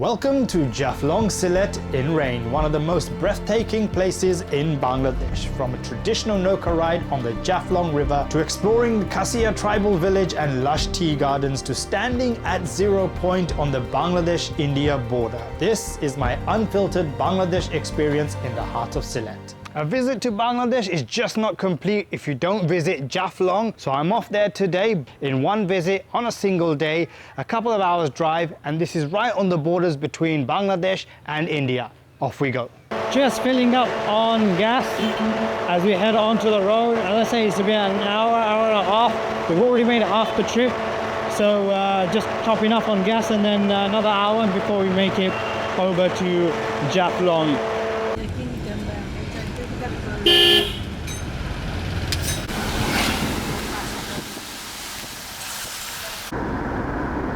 Welcome to Jaflong Sylhet in rain, one of the most breathtaking places in Bangladesh. From a traditional Nokah ride on the Jaflong River to exploring the Casia tribal village and lush tea gardens to standing at Zero Point on the Bangladesh-India border. This is my unfiltered Bangladesh experience in the heart of Sylhet. A visit to Bangladesh is just not complete if you don't visit Jaflong, so I'm off there today in one visit on a single day, a couple of hours drive, and this is right on the borders between Bangladesh and India. Off we go. Just filling up on gas as we head onto the road. Let's say it's about an hour and a half. We've already made half the trip, so just topping up on gas and then another hour before we make it over to Jaflong.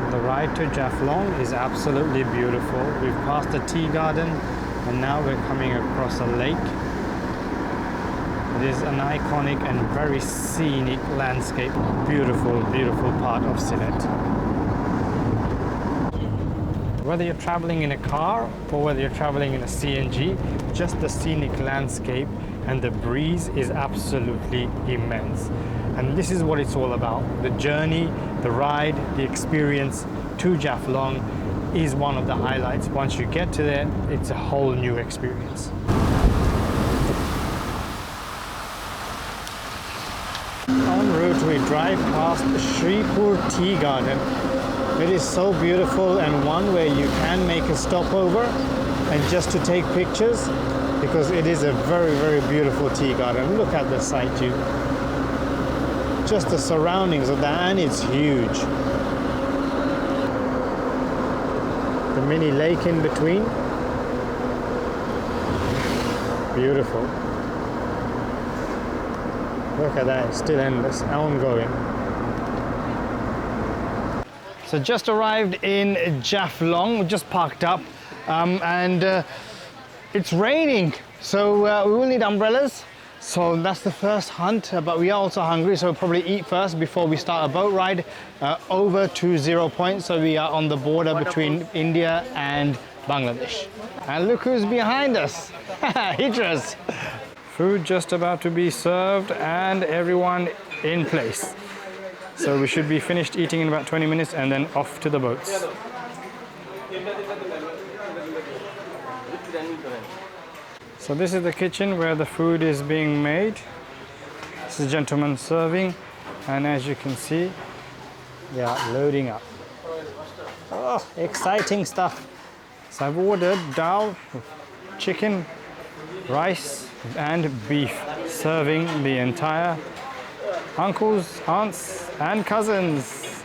The ride to Jaflong is absolutely beautiful. We've passed a tea garden and now we're coming across a lake. It is an iconic and very scenic landscape. Beautiful, beautiful part of Sylhet. Whether you're traveling in a car or whether you're traveling in a CNG, just the scenic landscape and the breeze is absolutely immense. And this is what it's all about. The journey, the ride, the experience to Jaflong is one of the highlights. Once you get to there, it's a whole new experience. En route, we drive past Sripur tea garden. It is so beautiful, and one where you can make a stopover and just to take pictures, because it is a very, very beautiful tea garden. Look at the site, you. Just the surroundings of that, and it's huge. The mini lake in between. Beautiful. Look at that, it's still endless, ongoing. So just arrived in Jaflong, just parked up, and it's raining, so we will need umbrellas. So that's the first hunt, but we are also hungry, so we'll probably eat first before we start a boat ride over to Zero Point. So we are on the border between India and Bangladesh. And look who's behind us, Hijras. Food just about to be served and everyone in place. So we should be finished eating in about 20 minutes and then off to the boats. So this is the kitchen where the food is being made. This is a gentleman serving, and as you can see, they are loading up. Oh, exciting stuff. So I've ordered dal, chicken, rice and beef, serving the entire uncles, aunts and cousins.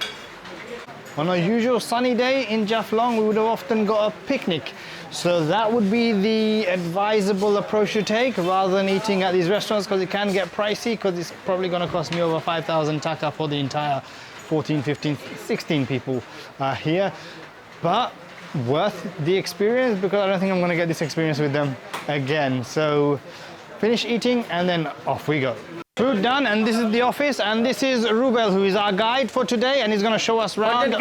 On a usual sunny day in Jaflong, we would have often got a picnic. So that would be the advisable approach to take rather than eating at these restaurants, because it can get pricey, because it's probably going to cost me over 5,000 taka for the entire 14, 15, 16 people here. But worth the experience, because I don't think I'm going to get this experience with them again. So finish eating and then off we go. Food done, and this is the office, and this is Rubel, who is our guide for today, and he's going to show us around.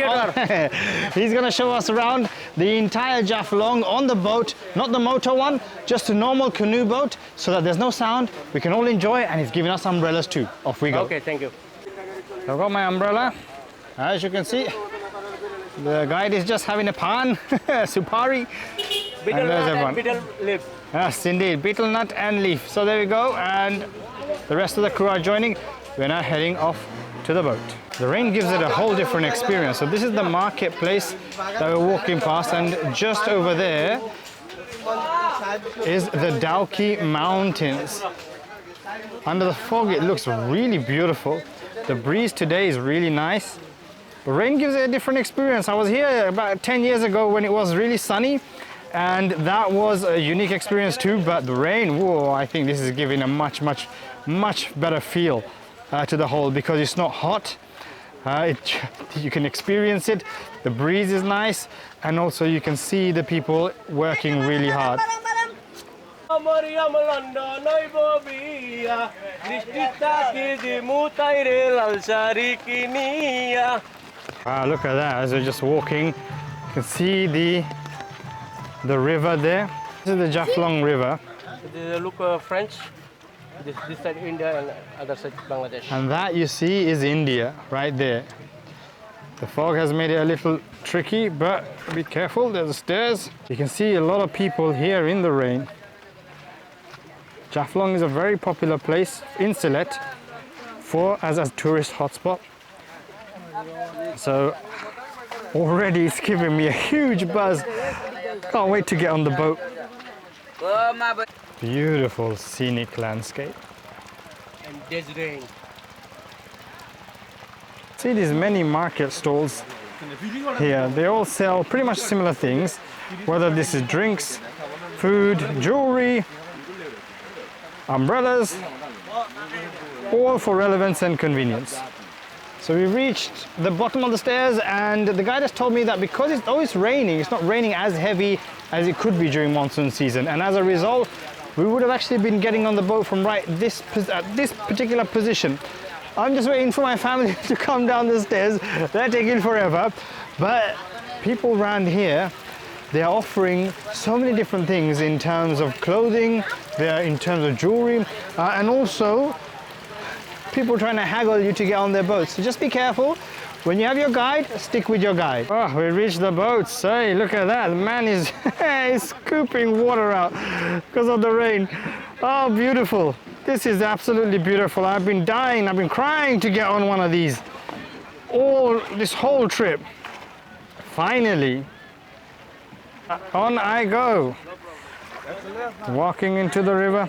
He's going to show us around the entire Jaflong on the boat, not the motor one, just a normal canoe boat, so that there's no sound, we can all enjoy, and he's giving us umbrellas too. Off we go. Okay, thank you. So I've got my umbrella. As you can see, the guide is just having a pan, supari. Beetle nut and beetle leaf. Yes, indeed, beetle nut and leaf. So there we go, and the rest of the crew are joining. We're now heading off to the boat. The rain gives it a whole different experience. So this is the marketplace that we're walking past, and just over there is the Dauki Mountains. Under the fog, it looks really beautiful. The breeze today is really nice. The rain gives it a different experience. I was here about 10 years ago when it was really sunny, and that was a unique experience too, but the rain, whoa, I think this is giving a much better feel to the whole, because it's not hot. You can experience it, the breeze is nice, and also you can see the people working really hard. Look at that, as we're just walking, you can see the the river there. This is the Jaflong River. This look French. This side India and other side Bangladesh. And that you see is India right there. The fog has made it a little tricky, but be careful, there's the stairs. You can see a lot of people here in the rain. Jaflong is a very popular place in Sylhet as a tourist hotspot. So already it's giving me a huge buzz. Can't wait to get on the boat. Beautiful scenic landscape. And there's rain. See these many market stalls here. They all sell pretty much similar things, whether this is drinks, food, jewelry, umbrellas, all for relevance and convenience. So we reached the bottom of the stairs, and the guide has told me that because it's always raining, it's not raining as heavy as it could be during monsoon season, and as a result we would have actually been getting on the boat from at this particular position. I'm just waiting for my family to come down the stairs. They're taking forever, but people around here, they are offering so many different things in terms of clothing, in terms of jewelry, and also people trying to haggle you to get on their boats. So just be careful. When you have your guide, stick with your guide. Oh, we reached the boats. Hey, look at that. The man is scooping water out because of the rain. Oh, beautiful. This is absolutely beautiful. I've been dying, I've been crying to get on one of these this whole trip. Finally, on I go. Walking into the river.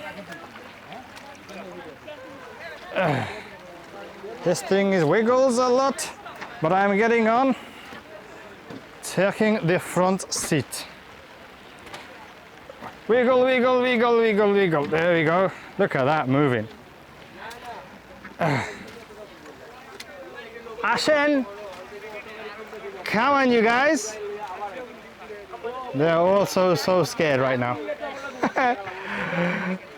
This thing wiggles a lot, but I'm getting on. Taking the front seat. Wiggle, wiggle, wiggle, wiggle, wiggle. There we go. Look at that moving. Ashen! Come on, you guys. They're all so scared right now.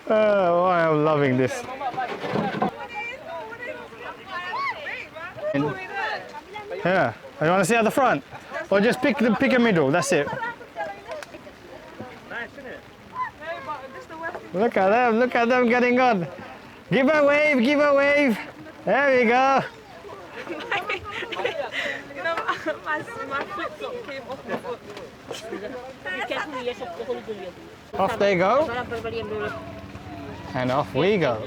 Oh, I'm loving this. Yeah, you want to see at the front? Or just pick a middle, that's it. Look at them getting on. Give a wave, give a wave. There we go. Off they go. And off we go.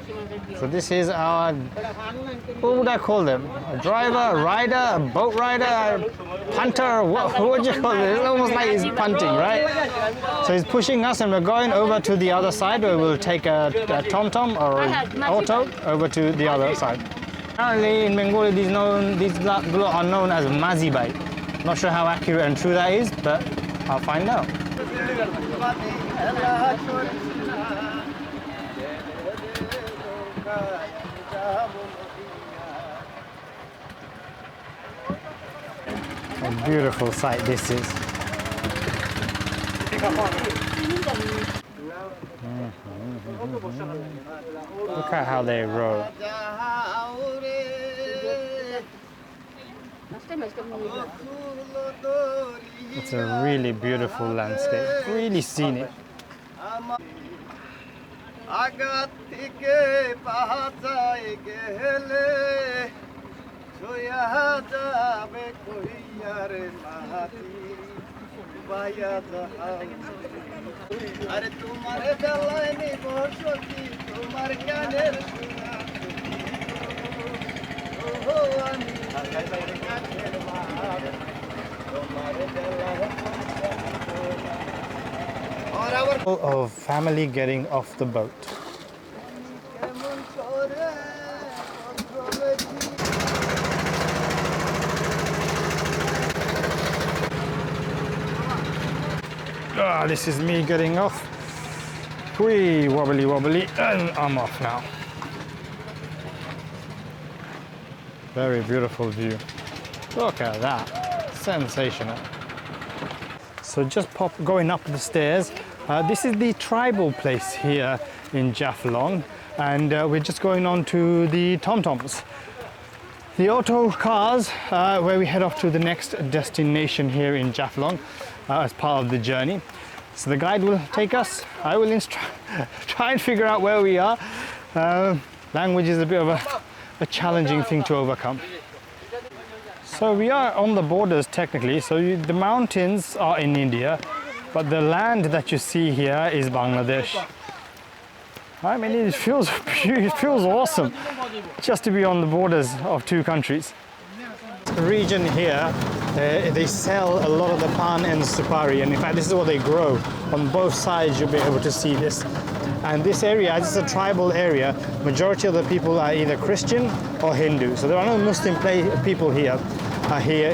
So this is our, what would I call them? A driver, a rider, a boat rider, a punter, what would you call it? It's almost like he's punting, right? So he's pushing us and we're going over to the other side where we'll take a tom-tom or an auto over to the other side. Apparently in Bengali these are known as mazibai. Not sure how accurate and true that is, but I'll find out. A beautiful sight this is. Look at how they row. It's a really beautiful landscape, really scenic. Of family getting off the boat. This is me getting off. Whee, wobbly wobbly, and I'm off now. Very beautiful view. Look at that, sensational. So just going up the stairs. This is the tribal place here in Jaflong, and we're just going on to the tom-toms. The auto cars where we head off to the next destination here in Jaflong as part of the journey. So the guide will take us. I will try and figure out where we are. Language is a bit of a challenging thing to overcome. So we are on the borders technically. So the mountains are in India, but the land that you see here is Bangladesh. I mean, it feels awesome just to be on the borders of two countries. The region here, they sell a lot of the pan and supari, and in fact this is what they grow. On both sides you'll be able to see this. And this area, this is a tribal area, majority of the people are either Christian or Hindu. So there are no Muslim people here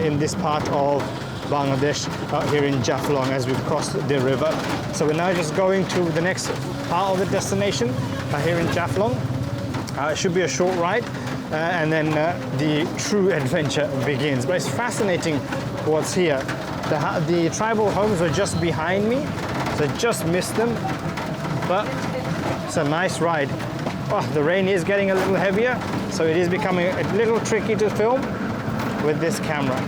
in this part of Bangladesh, here in Jaflong as we cross the river. So we're now just going to the next part of the destination here in Jaflong. It should be a short ride. And then the true adventure begins. But it's fascinating what's here. The tribal homes were just behind me, so I just missed them. But it's a nice ride. Oh, the rain is getting a little heavier, so it is becoming a little tricky to film with this camera.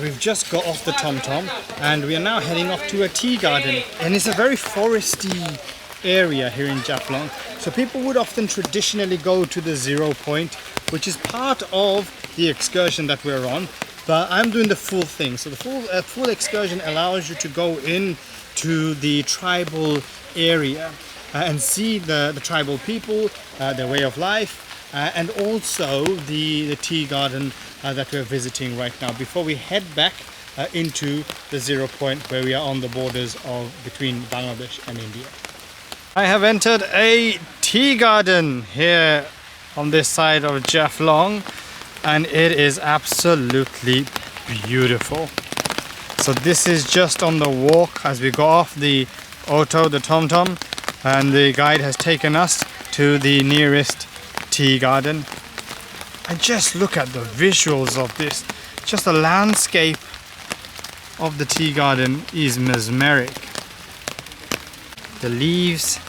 We've just got off the TomTom and we are now heading off to a tea garden. And it's a very foresty area here in Jaflong. So people would often traditionally go to the Zero Point, which is part of the excursion that we're on, but I'm doing the full thing. So the full excursion allows you to go in to the tribal area and see the tribal people, their way of life, and also the tea garden that we're visiting right now before we head back into the Zero Point where we are on the borders between Bangladesh and India. I have entered a tea garden here on this side of Jaflong, and it is absolutely beautiful. So this is just on the walk as we go off the auto, the TomTom, and the guide has taken us to the nearest tea garden. And just look at the visuals of this. Just the landscape of the tea garden is mesmeric. The leaves,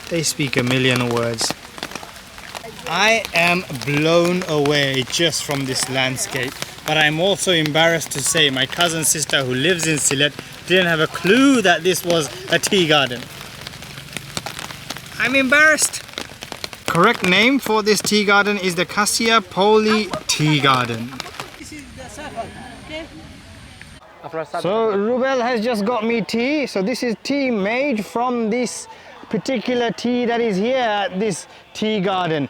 they speak a million words. I am blown away just from this landscape, but I'm also embarrassed to say my cousin sister who lives in Sylhet didn't have a clue that this was a tea garden. I'm embarrassed. Correct name for this tea garden is the Khasia Punjee tea garden. So Rubel has just got me tea. So this is tea made from this particular tea that is here at this tea garden.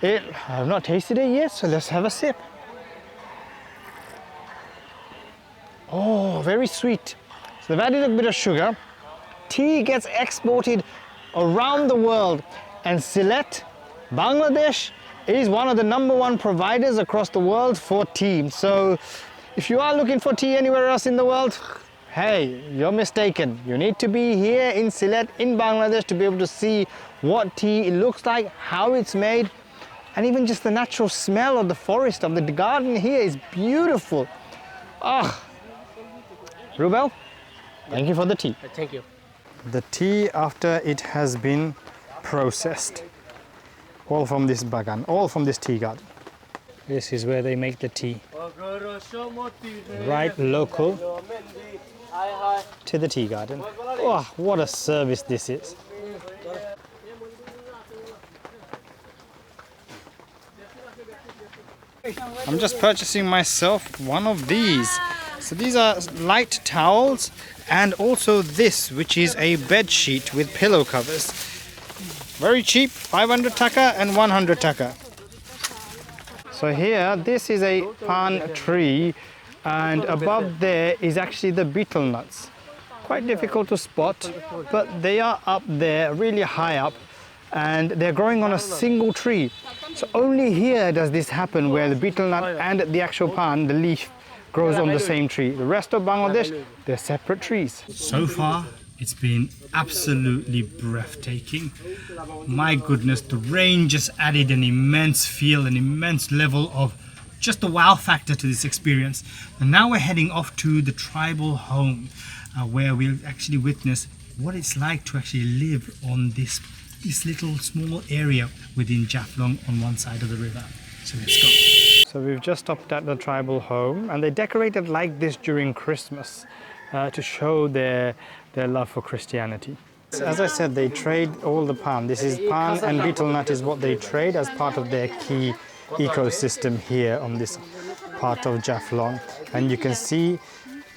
I've not tasted it yet, so let's have a sip. Oh, very sweet. So they've added a bit of sugar. Tea gets exported around the world, and Sylhet, Bangladesh, is one of the #1 providers across the world for tea. So if you are looking for tea anywhere else in the world, hey, you're mistaken. You need to be here in Sylhet, in Bangladesh, to be able to see what tea looks like, how it's made, and even just the natural smell of the forest, of the garden here is beautiful. Ah, Rubel, thank you for the tea. Thank you. The tea after it has been processed, all from this bagan, all from this tea garden. This is where they make the tea. Right local to the tea garden. Oh, what a service this is. I'm just purchasing myself one of these. So these are light towels, and also this, which is a bed sheet with pillow covers. Very cheap, 500 taka and 100 taka. So here, this is a pan tree, and above there is actually the beetle nuts. Quite difficult to spot, but they are up there, really high up, and they're growing on a single tree. So only here does this happen, where the beetle nut and the actual pan, the leaf, grows on the same tree. The rest of Bangladesh, they're separate trees. So far, it's been absolutely breathtaking. My goodness, the rain just added an immense feel, an immense level of just a wow factor to this experience. And now we're heading off to the tribal home, where we'll actually witness what it's like to actually live on this little small area within Jafflong on one side of the river. So let's go. So we've just stopped at the tribal home, and they decorated like this during Christmas. to show their love for Christianity. As I said, they trade all the palm. This is palm and beetle nut is what they trade as part of their key ecosystem here on this part of Jaflong. And you can see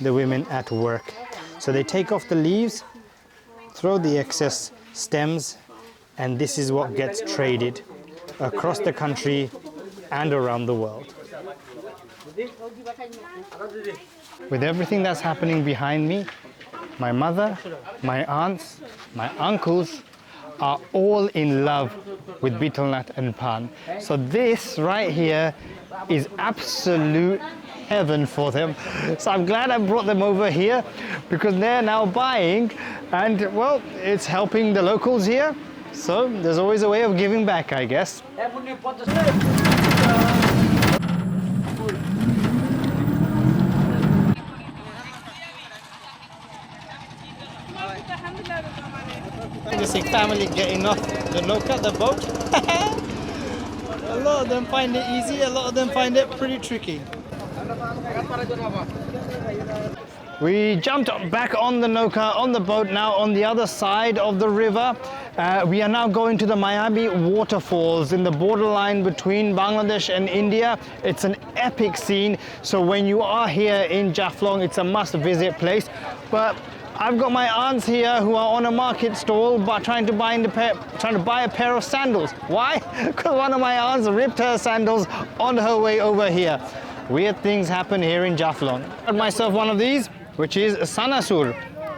the women at work. So they take off the leaves, throw the excess stems, and this is what gets traded across the country and around the world. With everything that's happening behind me, my mother, my aunts, my uncles are all in love with beetle nut and pan. So this right here is absolute heaven for them. So I'm glad I brought them over here because they're now buying and well, it's helping the locals here. So there's always a way of giving back, I guess. You see family getting off the Nokah, the boat. A lot of them find it easy, a lot of them find it pretty tricky. We jumped back on the Nokah, on the boat now on the other side of the river. We are now going to the Mayabi Waterfalls in the borderline between Bangladesh and India. It's an epic scene, so when you are here in Jafflong, it's a must-visit place. But I've got my aunts here who are on a market stall but trying to buy a pair of sandals. Why? Because one of my aunts ripped her sandals on her way over here. Weird things happen here in Jafflong. I got myself one of these, which is sanasur.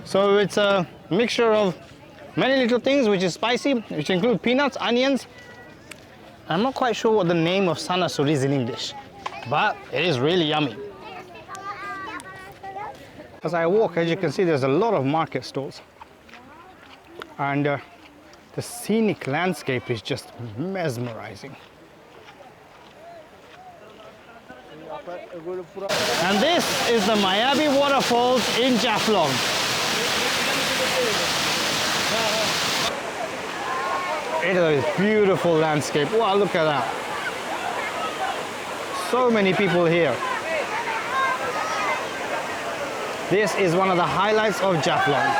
So it's a mixture of many little things which is spicy, which include peanuts, onions. I'm not quite sure what the name of sanasur is in English, but it is really yummy. As I walk, as you can see, there's a lot of market stalls. And the scenic landscape is just mesmerizing. And this is the Mayabi Waterfalls in Jaflong. It is a beautiful landscape. Wow, look at that. So many people here. This is one of the highlights of Jaflong.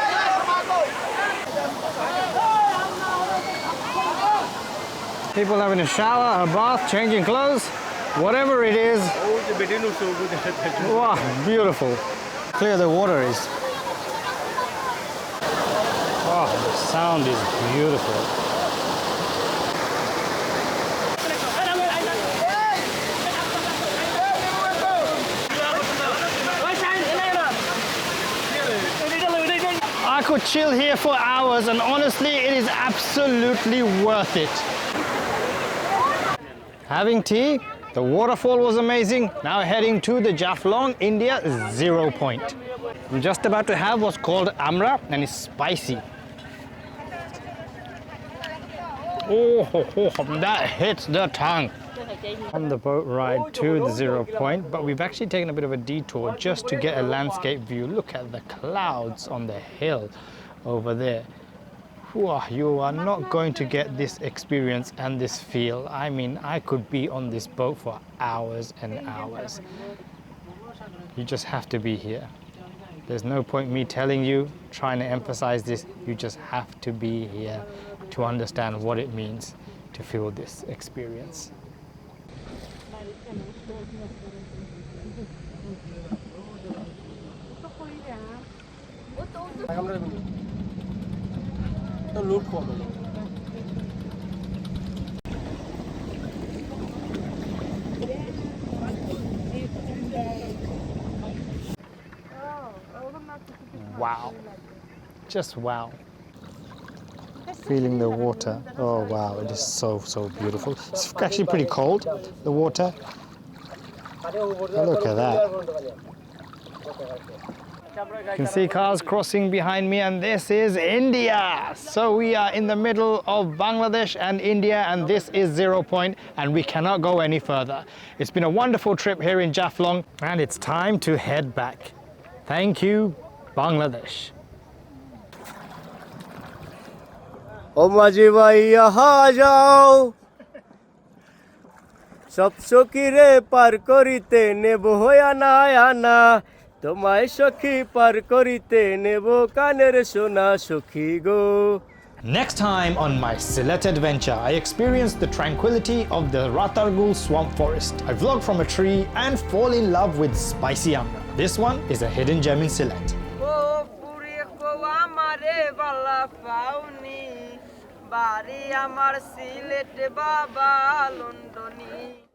People having a shower, a bath, changing clothes, whatever it is. Wow, beautiful. Clear the water is. Oh, the sound is beautiful. I could chill here for hours and honestly it is absolutely worth it. Having tea, the waterfall was amazing. Now heading to the Jaflong, India Zero Point. I'm just about to have what's called amra and it's spicy. Oh, that hits the tongue. On the boat ride to the Zero Point, but we've actually taken a bit of a detour just to get a landscape view. Look at the clouds on the hill over there. Whew, you are not going to get this experience and this feel. I mean, I could be on this boat for hours and hours. You just have to be here. There's no point me telling you, trying to emphasize this. You just have to be here to understand what it means to feel this experience. Wow, just wow. Feeling the water. Oh wow, it is so beautiful. It's actually pretty cold, the water. Oh, look at that. You can see cars crossing behind me, and this is India. So we are in the middle of Bangladesh and India, and this is Zero Point, and we cannot go any further. It's been a wonderful trip here in Jaflong, and it's time to head back. Thank you, Bangladesh. O maji bhai yaha jao sab chokire par korite nebo hoya na তোমায় সখী পার করিতে নেব কানের সোনা সখী গো Next time on my Sylhet adventure, I experienced the tranquility of the Ratargul swamp forest. I vlog from a tree and fall in love with spicy anga. This one is a hidden gem in Sylhet. বাড়ি আমার সিলেট বাবা লন্ডনী